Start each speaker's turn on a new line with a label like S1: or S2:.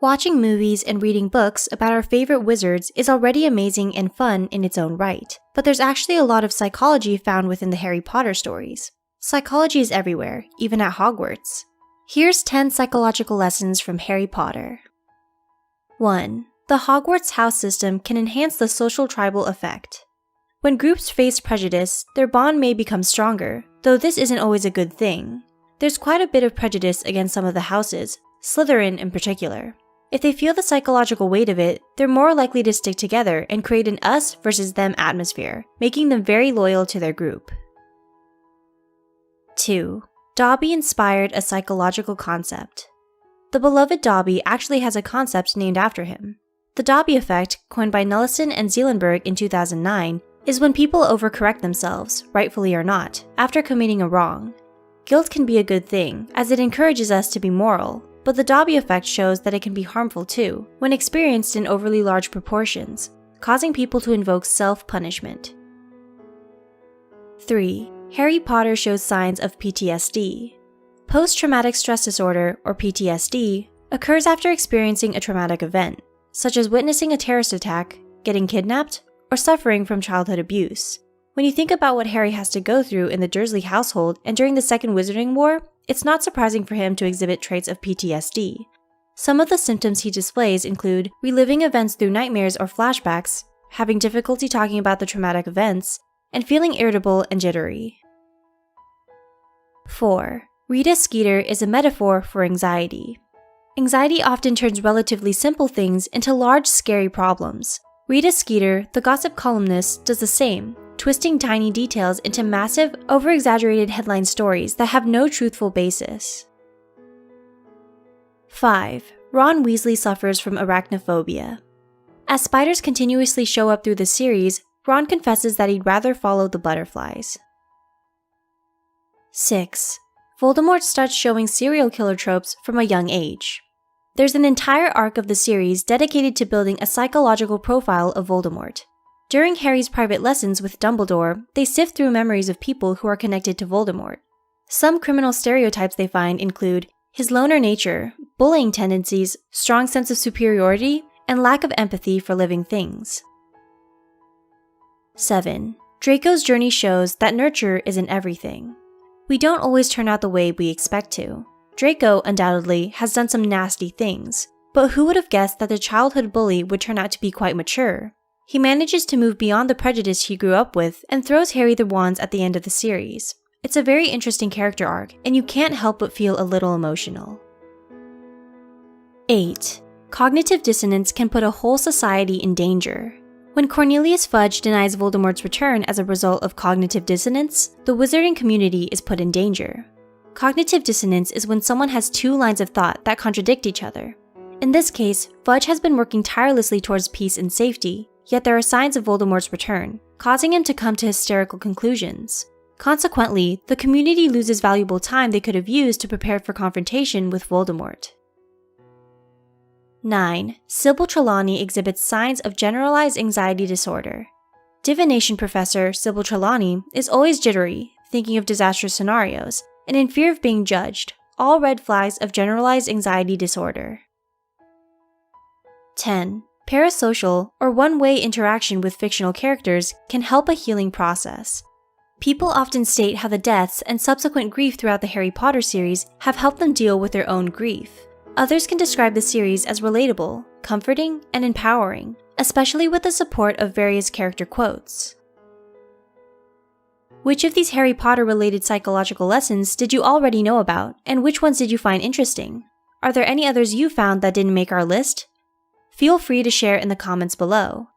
S1: Watching movies and reading books about our favorite wizards is already amazing and fun in its own right, but there's actually a lot of psychology found within the Harry Potter stories. Psychology is everywhere, even at Hogwarts. Here's 10 psychological lessons from Harry Potter. 1. The Hogwarts house system can enhance the social tribal effect. When groups face prejudice, their bond may become stronger, though this isn't always a good thing. There's quite a bit of prejudice against some of the houses, Slytherin in particular. If they feel the psychological weight of it, they're more likely to stick together and create an us versus them atmosphere, making them very loyal to their group. 2. Dobby inspired a psychological concept. The beloved Dobby actually has a concept named after him. The Dobby effect, coined by Nelson and Zeelenberg in 2009, is when people overcorrect themselves, rightfully or not, after committing a wrong. Guilt can be a good thing, as it encourages us to be moral, but the Dobby effect shows that it can be harmful too, when experienced in overly large proportions, causing people to invoke self-punishment. 3. Harry Potter shows signs of PTSD. Post-traumatic stress disorder, or PTSD, occurs after experiencing a traumatic event, such as witnessing a terrorist attack, getting kidnapped, or suffering from childhood abuse. When you think about what Harry has to go through in the Dursley household and during the Second Wizarding War, it's not surprising for him to exhibit traits of PTSD. Some of the symptoms he displays include reliving events through nightmares or flashbacks, having difficulty talking about the traumatic events, and feeling irritable and jittery. 4. Rita Skeeter is a metaphor for anxiety. Anxiety often turns relatively simple things into large, scary problems. Rita Skeeter, the gossip columnist, does the same, twisting tiny details into massive, over-exaggerated headline stories that have no truthful basis. 5. Ron Weasley suffers from arachnophobia. As spiders continuously show up through the series, Ron confesses that he'd rather follow the butterflies. 6. Voldemort starts showing serial killer tropes from a young age. There's an entire arc of the series dedicated to building a psychological profile of Voldemort. During Harry's private lessons with Dumbledore, they sift through memories of people who are connected to Voldemort. Some criminal stereotypes they find include his loner nature, bullying tendencies, strong sense of superiority, and lack of empathy for living things. 7. Draco's journey shows that nurture isn't everything. We don't always turn out the way we expect to. Draco, undoubtedly, has done some nasty things, but who would have guessed that the childhood bully would turn out to be quite mature? He manages to move beyond the prejudice he grew up with and throws Harry the wands at the end of the series. It's a very interesting character arc, and you can't help but feel a little emotional. 8. Cognitive dissonance can put a whole society in danger. When Cornelius Fudge denies Voldemort's return as a result of cognitive dissonance, the wizarding community is put in danger. Cognitive dissonance is when someone has two lines of thought that contradict each other. In this case, Fudge has been working tirelessly towards peace and safety, yet there are signs of Voldemort's return, causing him to come to hysterical conclusions. Consequently, the community loses valuable time they could have used to prepare for confrontation with Voldemort. 9. Sybil Trelawney exhibits signs of generalized anxiety disorder. Divination professor Sybil Trelawney is always jittery, thinking of disastrous scenarios, and in fear of being judged, all red flags of generalized anxiety disorder. 10. Parasocial, or one-way interaction with fictional characters, can help a healing process. People often state how the deaths and subsequent grief throughout the Harry Potter series have helped them deal with their own grief. Others can describe the series as relatable, comforting, and empowering, especially with the support of various character quotes. Which of these Harry Potter-related psychological lessons did you already know about, and which ones did you find interesting? Are there any others you found that didn't make our list? Feel free to share in the comments below.